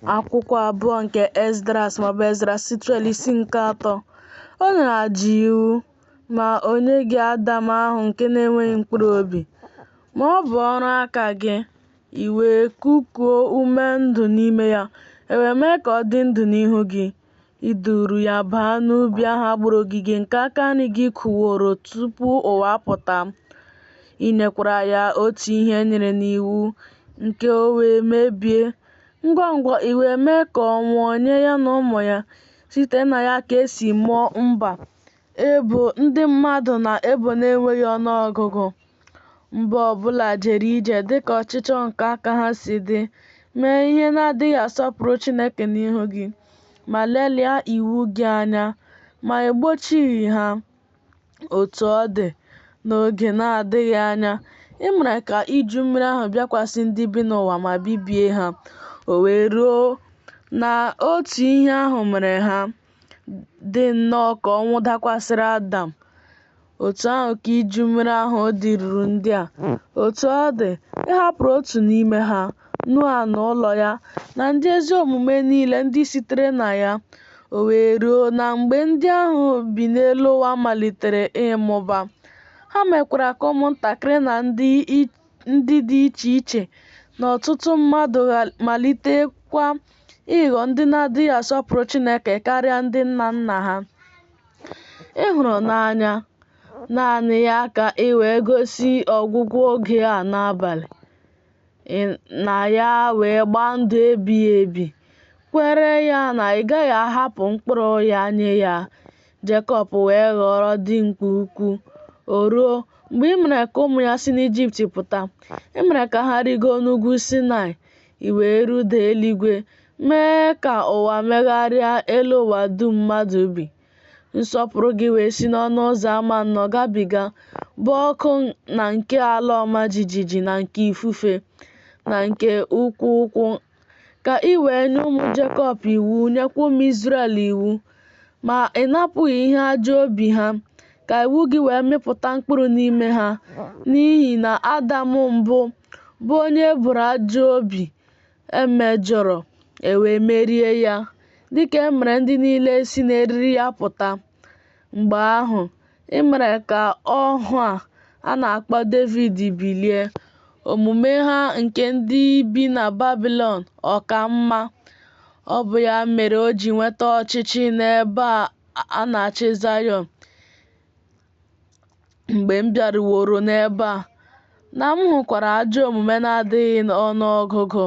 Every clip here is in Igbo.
Akwụkwọ abụọ nke Esdras maọbụ Ezra-Sitrel isi nke 3. O nyere àjà iwu, ma o nyeghị Adam ahụ nke na-enweghị mkpụrụ obi. Ma ọ bụ ọrụ aka gị, i wee kụkuo ume ndụ n'ime ya, e wee mee ka ọ dị ndụ n'ihu gị. I duuru ya baa n'ubi ahụ a gbara ogige nke aka nri gị kụworo tupu ụwa apụta. I nyekwara ya otu ihe e nyere n'iwu, nke o wee mebie. Ngwa ngwa i wee mee ka ọ nwụọ, nye ya na ụmụ ya. Site na ya ka esi mụọ mba, ebo, ndị mmadụ na ebo na-enweghị ọnụọgụgụ. Mba ọbụla jere ije dịka ọchịchọ nke aka ha si dị, mee ihe na-adịghị asọpụrụ Chineke n'ihu gị, ma lelie iwu gị anya, ma egbochighị ha. Otu ọ dị, n'oge na-adịghị anya, ị mere ka iju mmiri ahụ bịakwasị ndị bi n'ụwa ma bibie ha. O wee ruo na otu ihe ahụ mere ha, dị nnọọ ka ọnwụ dakwasịrị Adam. Otu ahụ ka iju mmiri ahụ dịruru ndị a. Otu ọ dị, ị hapụrụ otu n'ime ha, Noa na ụlọ ya, na ndị ezi omume niile ndị sitere na ya. O wee ruo na mgbe ndị ahụ bi n'elu ụwa malitere ịmụba, ha mekwara ka ụmụntakịrị na ndị dị iche iche na ọtụtụ mmadụ malitekwa ịghọ ndị na-adịghị asọpụrụ Chineke karịa ndị nna nna ha. Ị hụrụ n'anya naanị ya ka ị wee gosi ọgwụgwụ oge a n'abalị, na ya wee gbaa ndụ ebighị ebi, kwere ya na ị gaghị ahapụ mkpụrụ ya nye ya. Jekọb wee ghọrọ dimkpa ukwu. O ruo mgbe ị mere ka ụmụ ya si n'Ijipt pụta, ị mere ka ha rigoo n'ugwu Sinai, i wee rụdaa eluigwe, mee ka ụwa megharịa elu ụwa dum mmadụ bi. Nsọpụrụ gị wee si n'ọnụ ụzọ ámá nnọọ gabiga, bụ ọkụ na nke ala ọma jijiji na nke ifufe na nke ụkwụ ụkwụ, ka ị wee nye ụmụ Jekọb iwu, nyekwa ụmụ Izrel iwu. Ma ị napụghị ihe ajọ obi ha, ka iwu gị wee mịpụta mkpụrụ n'ime ha. N'ihi na Adam mbụ, bụ onye e boro ajọ obi, emejọrọ, e wee merie ya, dịka e mere ndị niile si n'eriri ya pụta. Mgbe ahụ, ị mere ka ohu a na-akpọ Devid bilie, omume ha nke ndị bi na Babilọn ọka mma. Ọ bụ ya mere o ji nweta ọchịchị n'ebe a na-achị Zayọn. Mgbe m bịaruworo n'ebe a, na m hụkwara ajọ omume na-adịghị ọnụọgụgụ,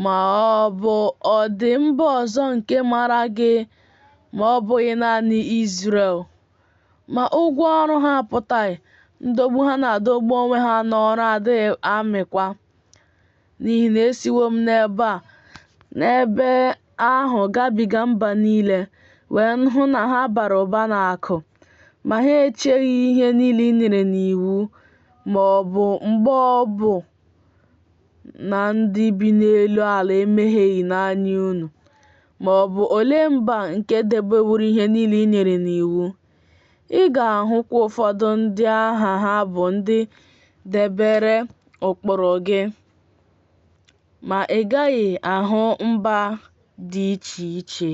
ma ọ bụ ọ dị mba ọzọ nke mara gị ma ọ bụghị naanị Izrel? Ma ụgwọ ọrụ ha apụtaghị, ndọgbu ha na-adọgbu onwe ha n'ọrụ adịghị amịkwa. N'ihi na esiwo m n'ebe ahụ gabiga mba niile, wee hụ na ha bara ụba n'akụ, ma ha echeghị ihe niile i nyere n'iwu, ma ọ bụ mgbe ọ bụ na ndị bi n'elu ala emehieghị n'anya unu. Ma ọ bụ olee mba nke debeworo ihe niile i nyere n'iwu? Ị ga-ahụkwa ụfọdụ ndị aha ha bụ ndị debere ụkpụrụ gị, ma ị gaghị ahụ mba dị iche iche.